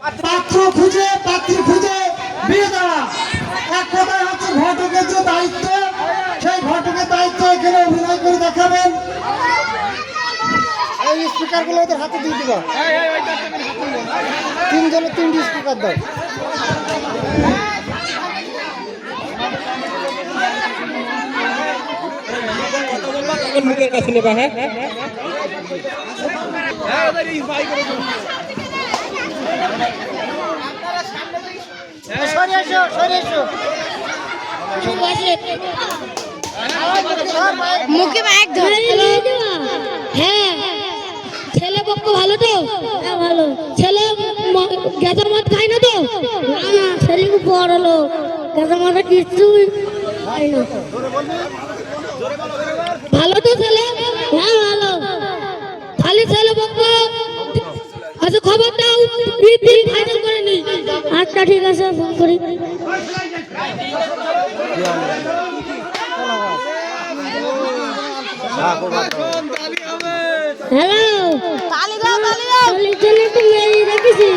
পাত্র খুঁজে পাত্রী খুঁজে বিয়ে দেওয়া এক কথায় হচ্ছে ঘটকের যে দায়িত্ব, সেই ঘটকের দায়িত্ব এখানে অভিনয় করে দেখাবেন। এই স্পিকার গুলো ওদের হাতে দিয়ে দিবা, তিনজনের তিনটি স্পিকার দাও। মুখের কাছে নেবা। হ্যাঁ মুখে মাইক ধরে। হ্যাঁ, ছেলে পক্ষ ভালো তো? হ্যাঁ ভালো। ছেলে গেঁজা মদ খায় না তো? না না, ছেলে খুব বড় লোক, গেঁজা মদ কিছুই খায় না। ভালো তো ছেলে? হ্যাঁ ভালো। খালি ছেলে পক্ষ আচ্ছা খবর দাও, বিয়ে ফাইনাল করে নি। আচ্ছা ঠিক আছে, ফোন করি। হ্যালো, তালি দাও তালি দাও। তালি চলে তো মেরি রেখেছি।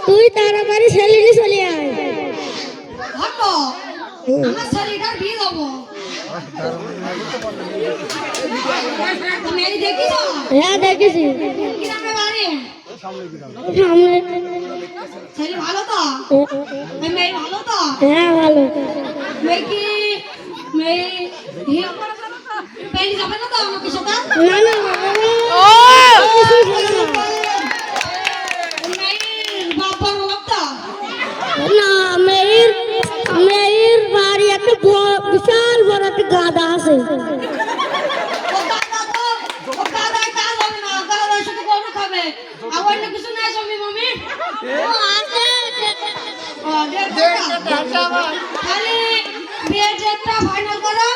তুই তাড়াতাড়ি ছেলেকে চলে আয়। হটো আমার ছেলেটার বিয়ে দেবো। তুমি এই দেখিছো? হ্যাঁ দেখেছি। গ্রামে বাড়ি সামনে। ছেলে ভালো তো? মেয়ে ভালো তো? হ্যাঁ ভালো। মেয়ে কি মেয়ে পেলি যাবে না তো আমাকে সাথে? না না ও মেয়ের বাবার লোক তো? না, মেয়ের বাড়ি একটা বিশাল বড় একটা গাদা আছে। ও দাদা কাজ হবে না, দাদার সাথে গরু খাবে। আবার না কিছু নাই সবই মামি? ও আছে। খালি বিয়ের ডেটটা ফাইনাল করো।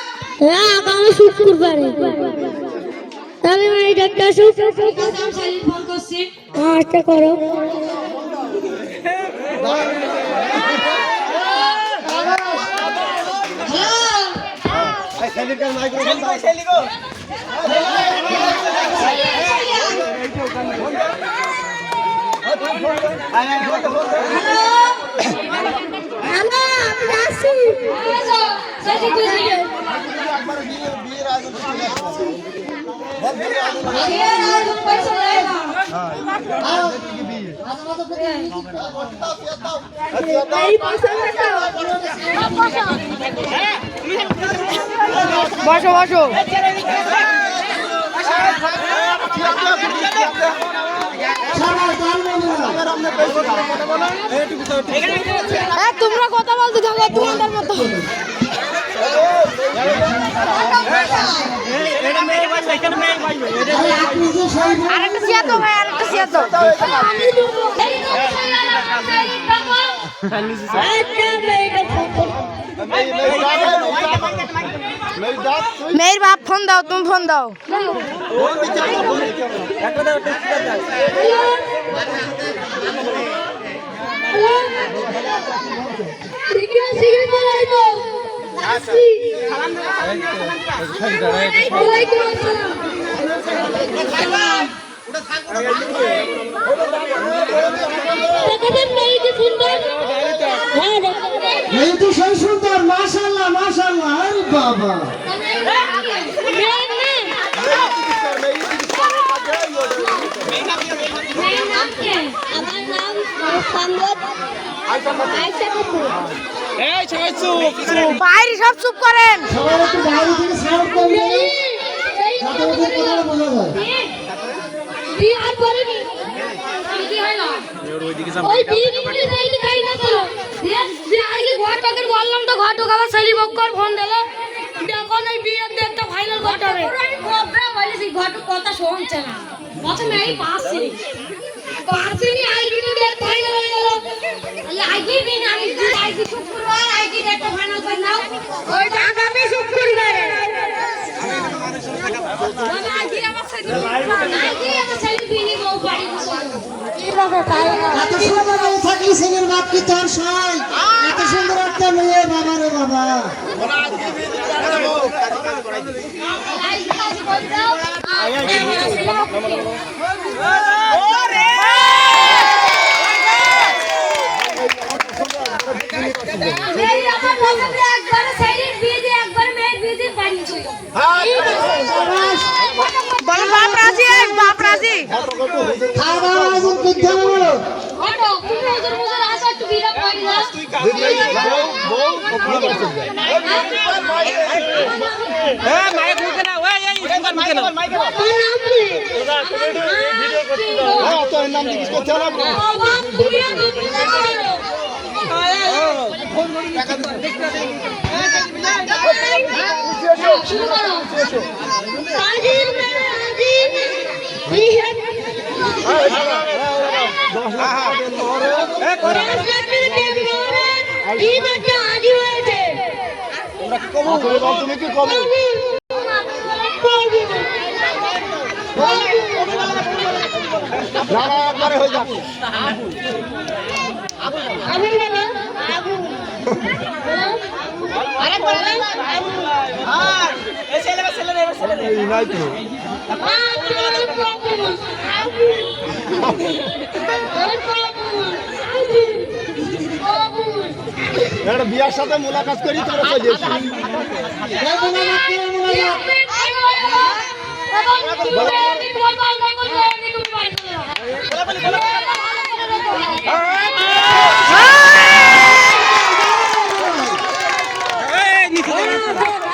হ্যাঁ আগামী শুক্রবারে। তাহলে আমি ডাক্তার আমি ছেলে ফোন করছি। আচ্ছা করো। বসো বসো। তোমরা কথা বলতে থাকো তোমাদের মতো। আরেকটা সিয়া তো ভাই, আরেকটা সিয়া তো। মেয়ের বাপ ফোন দাও, তুমি ফোন দাও। সেই সুন্দর, মাশাআল্লাহ মাশাআল্লাহ। আরে বাবা, আমার নাম সম্পদ। বাইরে সব চুপ করেন। সবাই একটু বাইরে থেকে সাউন্ড করবেন যাতে ওদের কথা বোঝা যায়। বিয়ার পরে কি হয় না? ওই বিয়ে দিতে খাই না তো। আগে ঘটকের বললাম তো, ঘটক আবার ছেলে বক্কর ফোন দিল, দেখো এই বিয়ের ডেটটা ফাইনাল করতে হবে। বলেছি ঘটক কথা শুনছে না, কথা নেই পাচ্ছি আইডি ডেট ফাইনাল হয়ে গেল। আইডি দিন আমি আইডি শুক্রবার আইডি ডেটটা ফাইনাল করে নাও। ওই আগামী শুক্রবারে আইডি আমার ছেলে বিয়ে বউ বাড়ি এত সুন্দর মেয়ে থাকলে ছেলের বাপ কি তোর সয়? এত সুন্দর একটা মেয়ে, বাবা রে বাবা। একবারে ছেলের বিয়ে দিয়ে একবারে মেয়ের বিয়ে দিয়ে বাড়ি চলে যাবো। বলো বাপ রাজি, বাপ রাজি। খাওয়া দাওয়া আয়োজন করতে হবে বলো। অটো তুমি ওদের মধ্যে আসো একটু বিয়ে করে দাও। হ্যাঁ মাইক মুখে না ওই এই সুগার মুখে না তোর নাম জিজ্ঞেস করতে হবে না। বাবা বিয়ে দিতে যাবো। শুরু করো। আজির মেরে আজির বিয়ে তুমি কি করবে? একবারে হয়ে যাবে। নাই তো একটা বিয়ার সাথে মোলাকাত করি তোরা চলে এসো।